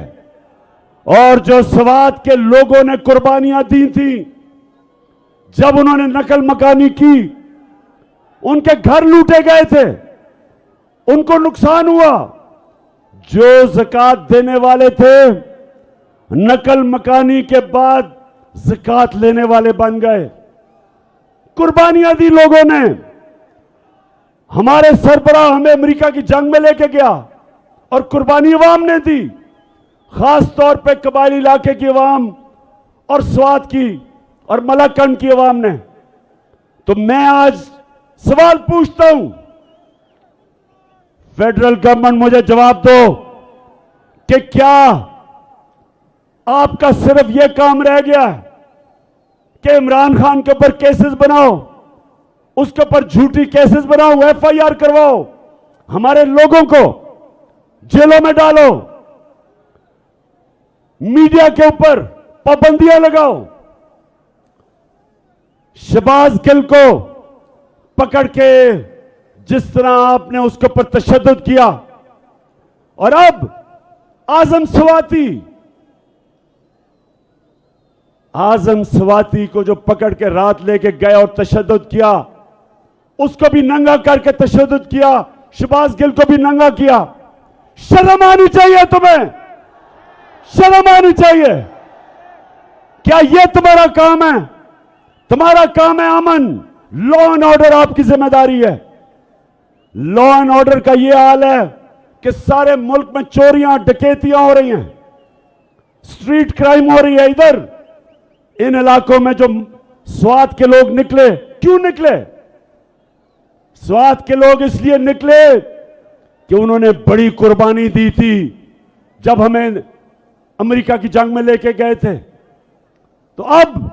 और जो स्वात के लोगों ने कुर्बानियां दी थी, जब उन्होंने नकल मकानी की, उनके घर लूटे गए थे, उनको नुकसान हुआ। जो ज़कात देने वाले थे, नकल मकानी के बाद ज़कात लेने वाले बन गए। कुर्बानियां दी लोगों ने। हमारे सरबराह हमें अमेरिका की जंग में लेके गया और कुर्बानी अवाम ने दी, खास तौर पे कबायली इलाके की अवाम और स्वात की और मलाकंड की अवाम ने। तो मैं आज सवाल पूछता हूं, फेडरल गवर्नमेंट मुझे जवाब दो कि क्या आपका सिर्फ यह काम रह गया है कि इमरान खान के ऊपर केसेस बनाओ, उसके ऊपर झूठी केसेस बनाओ, एफआईआर करवाओ, हमारे लोगों को जेलों में डालो, मीडिया के ऊपर पाबंदियां लगाओ, शहबाज गिल को पकड़ के जिस तरह आपने उसके ऊपर तशद्दुद किया, और अब आजम स्वाति को जो पकड़ के रात लेके गए और तशद्दुद किया, उसको भी नंगा करके तशद्दुद किया, शहबाज गिल को भी नंगा किया। शर्म आनी चाहिए तुम्हें, शर्म आनी चाहिए। क्या यह तुम्हारा काम है? तुम्हारा काम है अमन, लॉ एंड ऑर्डर आपकी जिम्मेदारी है। लॉ एंड ऑर्डर का यह हाल है कि सारे मुल्क में चोरियां डकैतियां हो रही हैं, स्ट्रीट क्राइम हो रही है। इधर इन इलाकों में जो स्वात के लोग निकले, क्यों निकले? स्वात के लोग इसलिए निकले कि उन्होंने बड़ी कुर्बानी दी थी। जब हमें अमेरिका की जंग में लेके गए थे। तो अब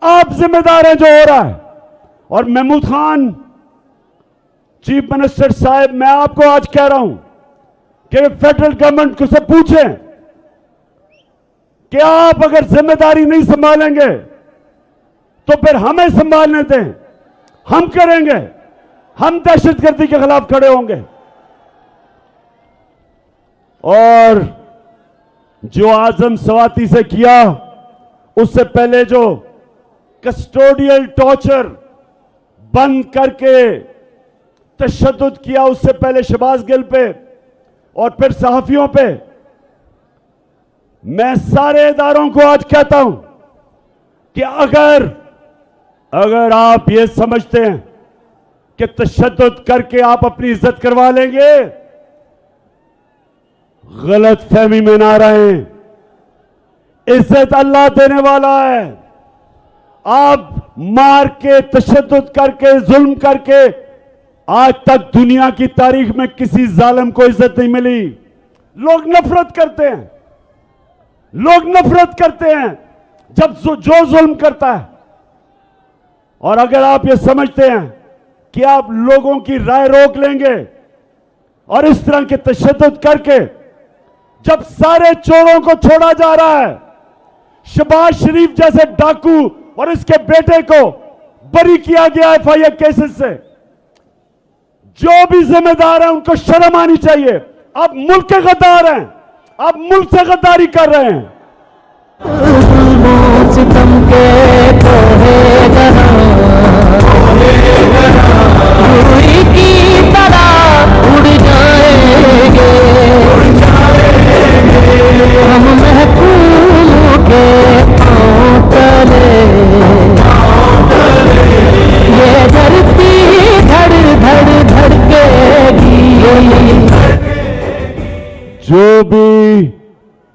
आप जिम्मेदार हैं जो हो रहा है। और महमूद खान चीफ मिनिस्टर साहब, मैं आपको आज कह रहा हूं कि फेडरल गवर्नमेंट को से पूछें कि आप अगर जिम्मेदारी नहीं संभालेंगे तो फिर हमें संभालने दें, हम करेंगे, हम दहशतगर्दी के खिलाफ खड़े होंगे। और जो आजम सवाती से किया, उससे पहले जो कस्टोडियल टॉर्चर बंद करके तशद्दुद किया, उससे पहले शहबाज गिल पे और फिर सहाफियों पे, मैं सारे इदारों को आज कहता हूं कि अगर आप ये समझते हैं कि तशद्दुद करके आप अपनी इज्जत करवा लेंगे, गलत फहमी में ना रहें। इज्जत अल्लाह देने वाला है। आप मार के, तशद्दुद करके, जुल्म करके, आज तक दुनिया की तारीख में किसी जालिम को इज्जत नहीं मिली। लोग नफरत करते हैं, लोग नफरत करते हैं जब जो जुल्म करता है। और अगर आप ये समझते हैं कि आप लोगों की राय रोक लेंगे और इस तरह के तशद्दुद करके जब सारे चोरों को छोड़ा जा रहा है, शहबाज शरीफ जैसे डाकू और इसके बेटे को बरी किया गया एफआईआर केसेस से, जो भी जिम्मेदार है उनको शर्म आनी चाहिए। आप मुल्क के गद्दार हैं, आप मुल्क से गद्दारी कर रहे हैं। सितम के रूही की तरह उड़ जाएंगे हम महफूज के पांव तले, ये धरती धड़ धड़ धड़केगी। जो भी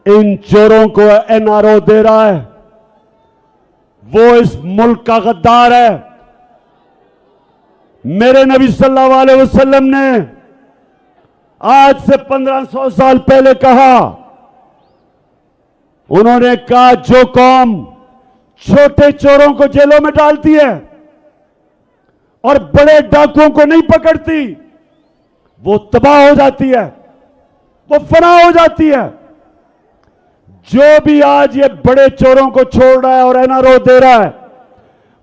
इन चोरों को एनआरओ दे रहा है वो इस मुल्क का गद्दार है। मेरे नबी सल्लल्लाहु अलैहि वसल्लम ने आज से 1500 साल पहले कहा, उन्होंने कहा जो कौम छोटे चोरों को जेलों में डालती है और बड़े डाकुओं को नहीं पकड़ती, वो तबाह हो जाती है, वो फना हो जाती है। जो भी आज ये बड़े चोरों को छोड़ रहा है और एनआरओ दे रहा है,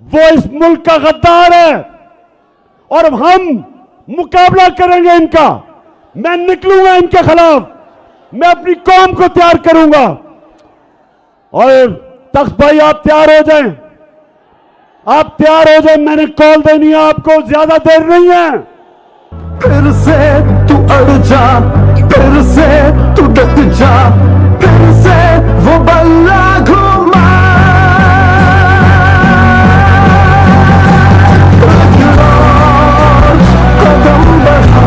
वो इस मुल्क का गद्दार है और हम मुकाबला करेंगे इनका। मैं निकलूंगा इनके खिलाफ, मैं अपनी कौम को तैयार करूंगा। और तख्त भाई आप तैयार हो जाएं, आप तैयार हो जाएं, मैंने कॉल देनी है आपको, ज्यादा देर नहीं है। फिर से तू अड़ जा, फिर से तू डट जा, फिर से वो बल्ला घुमा। कदम बढ़ा,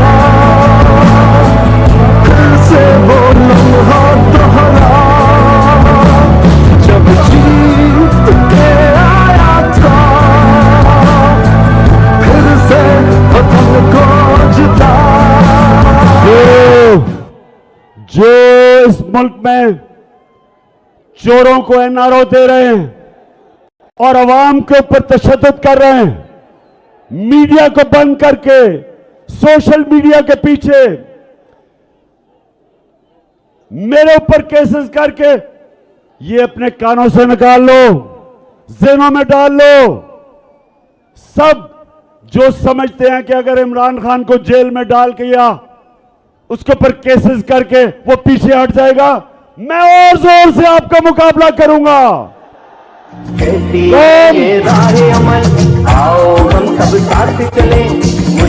फिर से वो लम्हा दोहरा जब जीत के आया था, फिर से वतन को जिता। जो इस मुल्क में चोरों को एनआरओ दे रहे हैं और अवाम के ऊपर तशद्दुद कर रहे हैं, मीडिया को बंद करके, सोशल मीडिया के पीछे मेरे ऊपर केसेस करके, ये अपने कानों से निकाल लो, ज़हनों में डाल लो। सब जो समझते हैं कि अगर इमरान खान को जेल में डाल के या उसके ऊपर केसेस करके वो पीछे हट जाएगा, मैं और जोर से आपका मुकाबला करूंगा।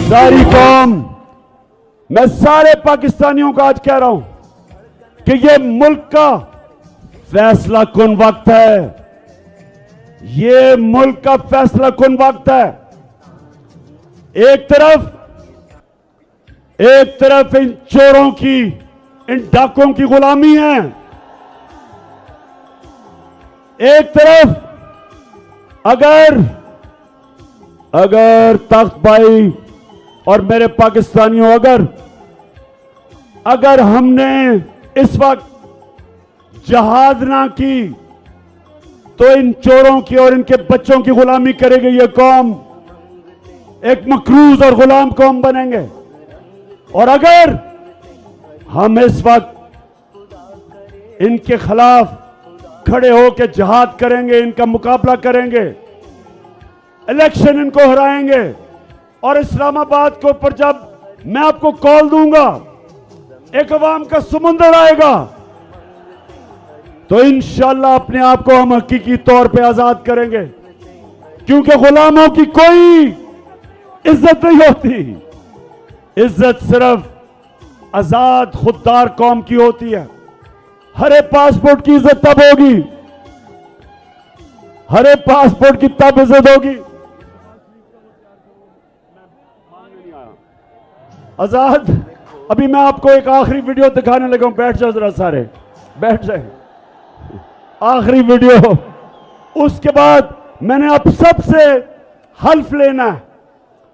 सारी कौम, मैं सारे पाकिस्तानियों को आज कह रहा हूं कि ये मुल्क का फैसला कुन वक्त है, ये मुल्क का फैसला कुन वक्त है। एक तरफ इन चोरों की, इन डाकुओं की गुलामी है, एक तरफ अगर तख्त भाई और मेरे पाकिस्तानियों, अगर हमने इस वक्त जहाद ना की तो इन चोरों की और इनके बच्चों की गुलामी करेगी ये कौम, एक मकरूज और गुलाम कौम बनेंगे। और अगर हम इस वक्त इनके खिलाफ खड़े होकर जिहाद करेंगे, इनका मुकाबला करेंगे, इलेक्शन इनको हराएंगे, और इस्लामाबाद के ऊपर जब मैं आपको कॉल दूंगा एक अवाम का समुंदर आएगा, तो इंशाअल्लाह अपने आप को हम हकीकी तौर पे आजाद करेंगे। क्योंकि गुलामों की कोई इज्जत नहीं होती, इज्जत सिर्फ आजाद खुददार कौम की होती है। हरे पासपोर्ट की इज्जत तब होगी, हरे पासपोर्ट की तब इज्जत होगी। आजाद, अभी मैं आपको एक आखिरी वीडियो दिखाने लगा हूं, बैठ जाओ जरा, सारे बैठ जाए। आखिरी वीडियो, उसके बाद मैंने आप सबसे हल्फ लेना है।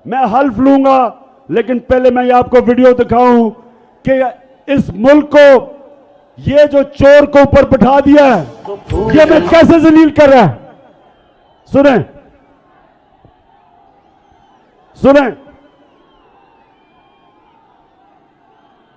मैं हल्फ लूंगा, लेकिन पहले मैं ये आपको वीडियो दिखाऊं कि इस मुल्क को ये जो चोर को ऊपर बिठा दिया है, ये मैं कैसे जलील कर रहा है। सुने सुने,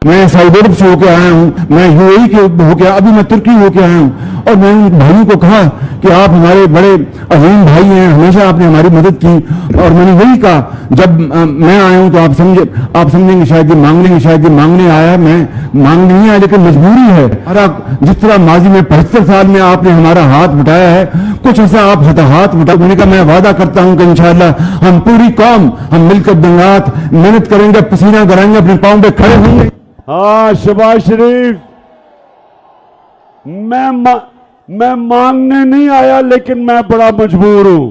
मैं सऊदी अरब से होकर आया हूं, मैं यूएई के होकर, अभी मैं तुर्की होकर आया हूं, और मैंने उन भाइयों को कहा कि आप हमारे बड़े अजीम भाई हैं, हमेशा आपने हमारी मदद की। और मैंने वही कहा, जब मैं आया हूं तो आप समझेंगे शायद ये मांगने, शायद ये मांगने आया, मैं मांगने नहीं आया, लेकिन मजबूरी है। जिस तरह माजी में 75 साल में आपने हमारा हाथ बटाया है, कुछ ऐसा आप हाथ बटा। मैंने कहा मैं वादा करता हूं कि इंशाअल्लाह हम पूरी कौम, हम मिलकर दिन-रात मेहनत करेंगे, पसीना कराएंगे, अपने पांव पे खड़े होंगे। हाँ शहबाज शरीफ, मैं मांगने नहीं आया, लेकिन मैं बड़ा मजबूर हूं।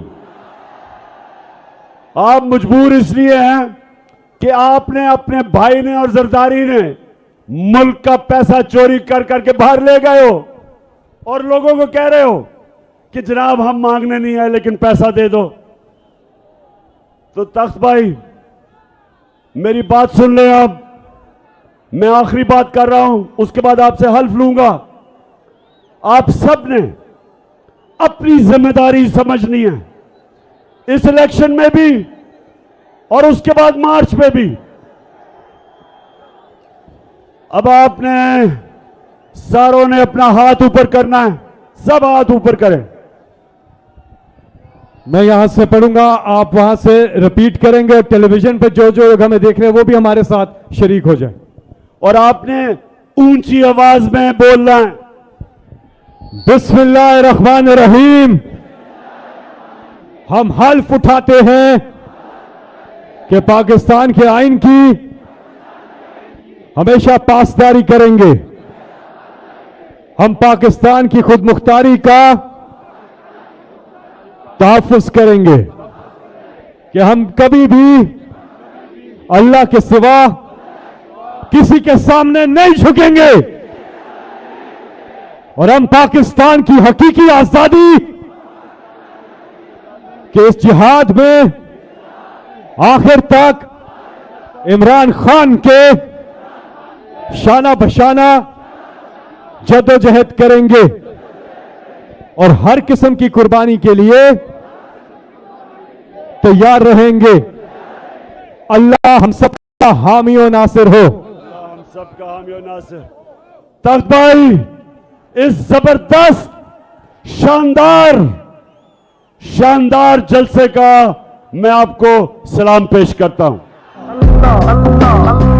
आप मजबूर इसलिए हैं कि आपने, अपने भाई ने और जरदारी ने मुल्क का पैसा चोरी कर करके बाहर ले गए हो, और लोगों को कह रहे हो कि जनाब हम मांगने नहीं आए, लेकिन पैसा दे दो। तो तख्त भाई मेरी बात सुन ले। आप, मैं आखिरी बात कर रहा हूं, उसके बाद आपसे हल्फ लूंगा। आप सब ने अपनी जिम्मेदारी समझनी है, इस इलेक्शन में भी और उसके बाद मार्च में भी। अब आपने सारों ने अपना हाथ ऊपर करना है, सब हाथ ऊपर करें। मैं यहां से पढ़ूंगा, आप वहां से रिपीट करेंगे, और टेलीविजन पर जो जो लोग हमें देख रहे हैं वो भी हमारे साथ शरीक हो जाए। और आपने ऊंची आवाज में बोलना है, बिस्मिल्लाहिर्रहमानिर्रहीम। हम हल्फ उठाते हैं कि पाकिस्तान के आइन की हमेशा पासदारी करेंगे। हम पाकिस्तान की खुद मुख्तारी का तहफ़्फ़ुज़ करेंगे कि हम कभी भी अल्लाह के सिवा किसी के सामने नहीं झुकेंगे, और हम पाकिस्तान की हकीकी आजादी के इस जिहाद में आखिर तक इमरान खान के शाना बशाना जद्दोजहद करेंगे, और हर किस्म की कुर्बानी के लिए तैयार रहेंगे। अल्लाह हम सबका हामी और नासिर हो। हम सबका हामी और नासिर। तख्त भाई, इस जबरदस्त शानदार जलसे का मैं आपको सलाम पेश करता हूं। अल्लाह अल्लाह अल्लाह।